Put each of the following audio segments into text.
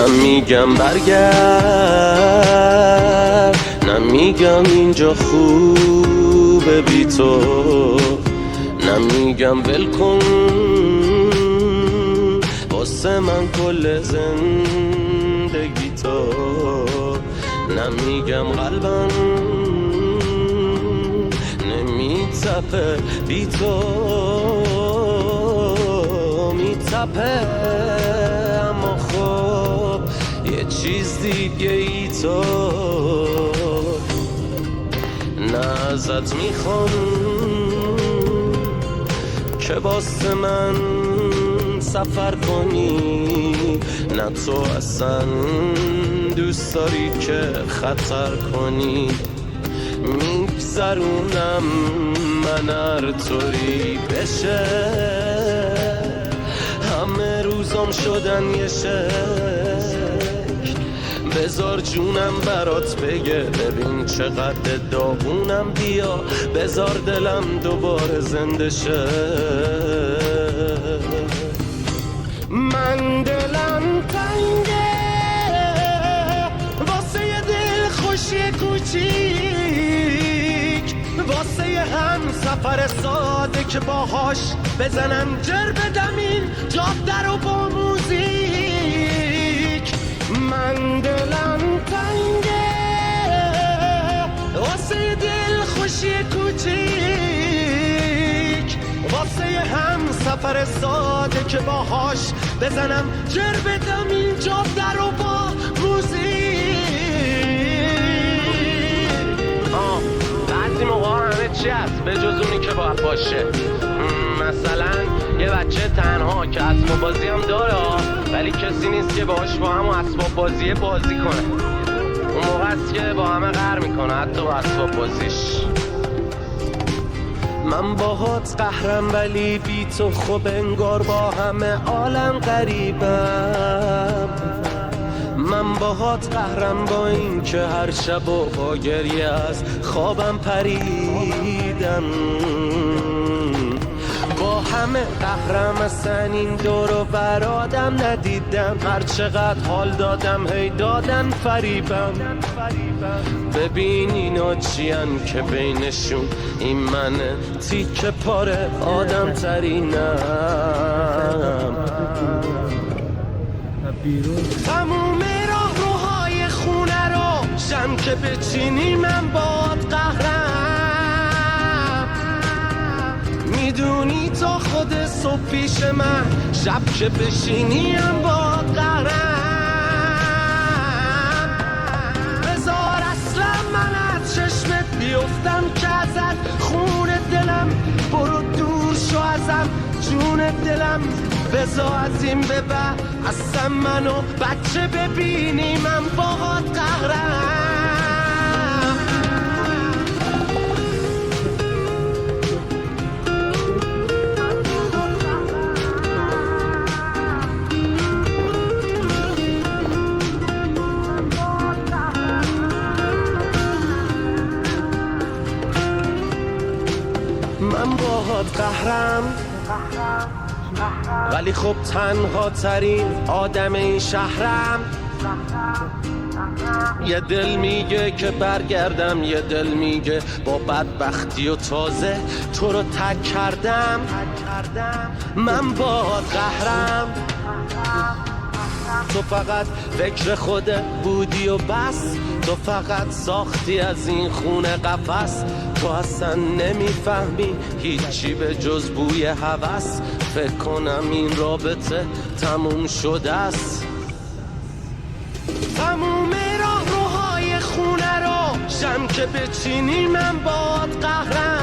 نمیگم برگرد، نمیگم اینجا خوبه بی تو، نمیگم ول کن واسه من کل زندگی تو، نمیگم قلبم نمیتپه بی تو، میتپه اما خب یه چیز دیگه ای تو، نه ازت میخوام که واسه من سفر کنی، نه تو اصلا دوست داری که خطر کنی، میگذرونم من هر طوری بشه، همه روزام شدن یه شکل، بذار جونم برات بگه ببین چقدر داغونم، بیا بذار دلم دوباره زنده شه، من دلم تنگه واسه یه دل خوشی کوچیک، واسه یه هم سفر ساده که باهاش بزنم جر بدم این جاده رو با موزیک، من دلم تنگه واسه یه دل خوشی کوچیک، واسه یه هم سفر ساده که باهاش بزنم جر بدم این جاده رو با موزیک. بعضی موقع همه چی هست به جز اونی که باید باشه، مثلا یه بچه تنها که اسباب بازی هم داره ولی کسی نیست که باهاش با هم اسباب بازی بازی کنه، اون موقع است که با همه قهر میکنه حتی با اسباب بازیش. من باهات قهرم ولی بی تو خب انگار با همه عالم غریبم، من باهات قهرم با این که هر شب و با گریه از خوابم پریدم، با همه قهرم اصلا این دور و بر آدم ندیدم، هر چقدر حال دادم هی دادن فریبم، ببین اینا چیان که بینشون این منه تیکه پاره آدم ترینم، تموم راه روهای خونه رو شم که بچینی من باد قهرم، میدونی تا خود صبح پیش من شب که بشینی هم باد قهرم، بذار اصلا من از چشمت بیفتم که ازت خون دلم برو دور شو ازم جون دلم، بذار از این به بعد اصلا منو بچه ببینی من باهات قهرم. من باهات قهرم ولی خب تنها ترین آدم این شهرم، یه دل میگه که برگردم، یه دل میگه با بدبختی و تازه تو رو تک کردم، من باهات قهرم، تو فقط فکر خودت بودی و بس، تو فقط ساختی از این خونه قفس، تو اصلا نمیفهمی هیچی به جز بوی هوس، فکر کنم این رابطه تموم شده است، تموم راه روهای خونه رو شم که بچینی من باد قهرم،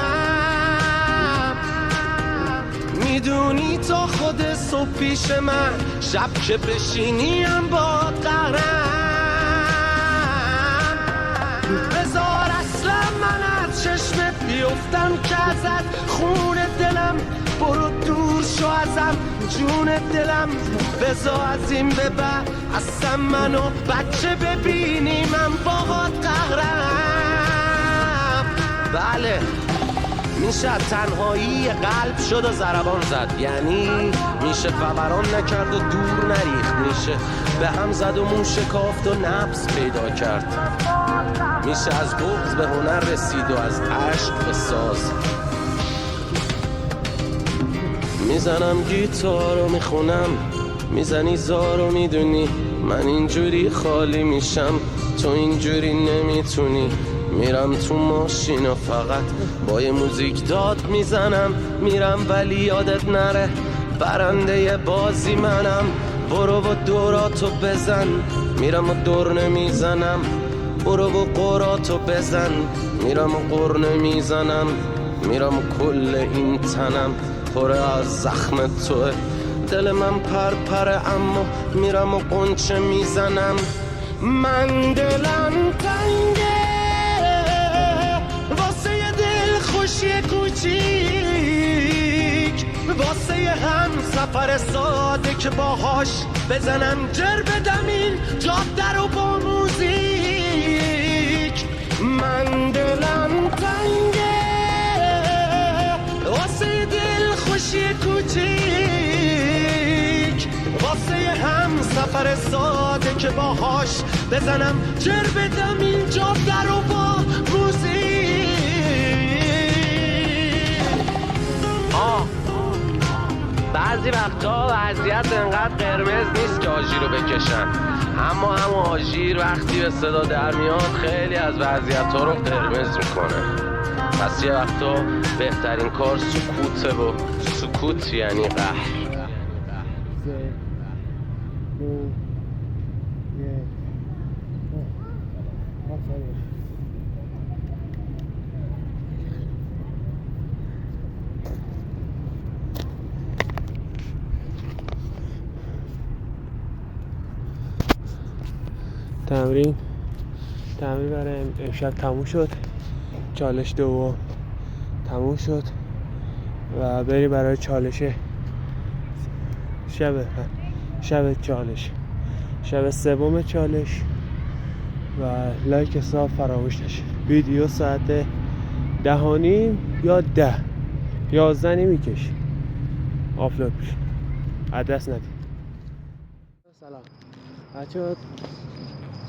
میدونی تا خود صبح پیش من شب که بشینی هم باد قهرم، بذار اصلا من از چشمت بیفتم که ازت خون دلم برو دور شو ازم جون دلم، بذار از این به بعد اصلا منو بچه ببینی من باهات قهرم، بله میشه تنهایی قلب شد و ضربان زد، یعنی میشه فوران نکرد و دور نریخت، میشه به هم زد و مون شکافت و نفس پیدا کرد، میشه از بغض به هنر رسید و از عشق به ساز. میزنم گیتار و میخونم، میزنی زار و میدونی من اینجوری خالی میشم، تو اینجوری نمیتونی. میرم تو ماشین و فقط با یه موزیک داد میزنم، میرم ولی یادت نره برنده بازی منم. برو و دوراتو بزن، میرم و دور نمیزنم، برو و قراتو بزن، میرم و قر نمیزنم، میرم و کل این تنم پر از زخم توه، دل من پره اما میرم و قنچه میزنم. من دلم تنگه واسه یه دل خوشی کوچیک، واسه یه هم سفر ساده که باهاش بزنم جر بدم این جاده رو با موزیک. من دلم تنگه واسه یه دل خوشی کوچیک، واسه یه هم سفر ساده که باهاش بزنم جر بدم این جاده رو با موزیک. بعضی وقتا وضعیت انقدر قرمز نیست که آژیر رو بکشن، اما همون آژیر وقتی به صدا در میاد خیلی از وضعیت ها رو قرمز میکنه. پس یه وقتا بهترین کار سکوته و سکوت یعنی قهر. تمرین برای امشب تموم شد، چالش دوم تموم شد و بریم برای چالش شب سوم چالش. و لایک حساب فراموش نشه. ویدیو ساعت 10:30 یا 11 نمیکشه آپلود میشه، عدس ندید. سلام بچه‌ها،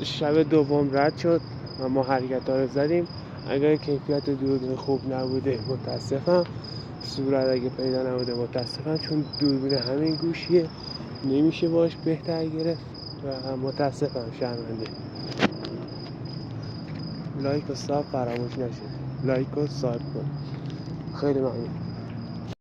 شب دوم رد شد و ما حرکت ها رو زدیم. اگر کیفیت دوربین خوب نبوده متاسفم، صورت اگه پیدا نبوده متاسفم، چون دوربین همین گوشیه نمیشه باش بهتر گرفت و متاسفم، شرمنده. لایک و ساب فراموش نشه، لایک و ساب کن. خیلی ممنون.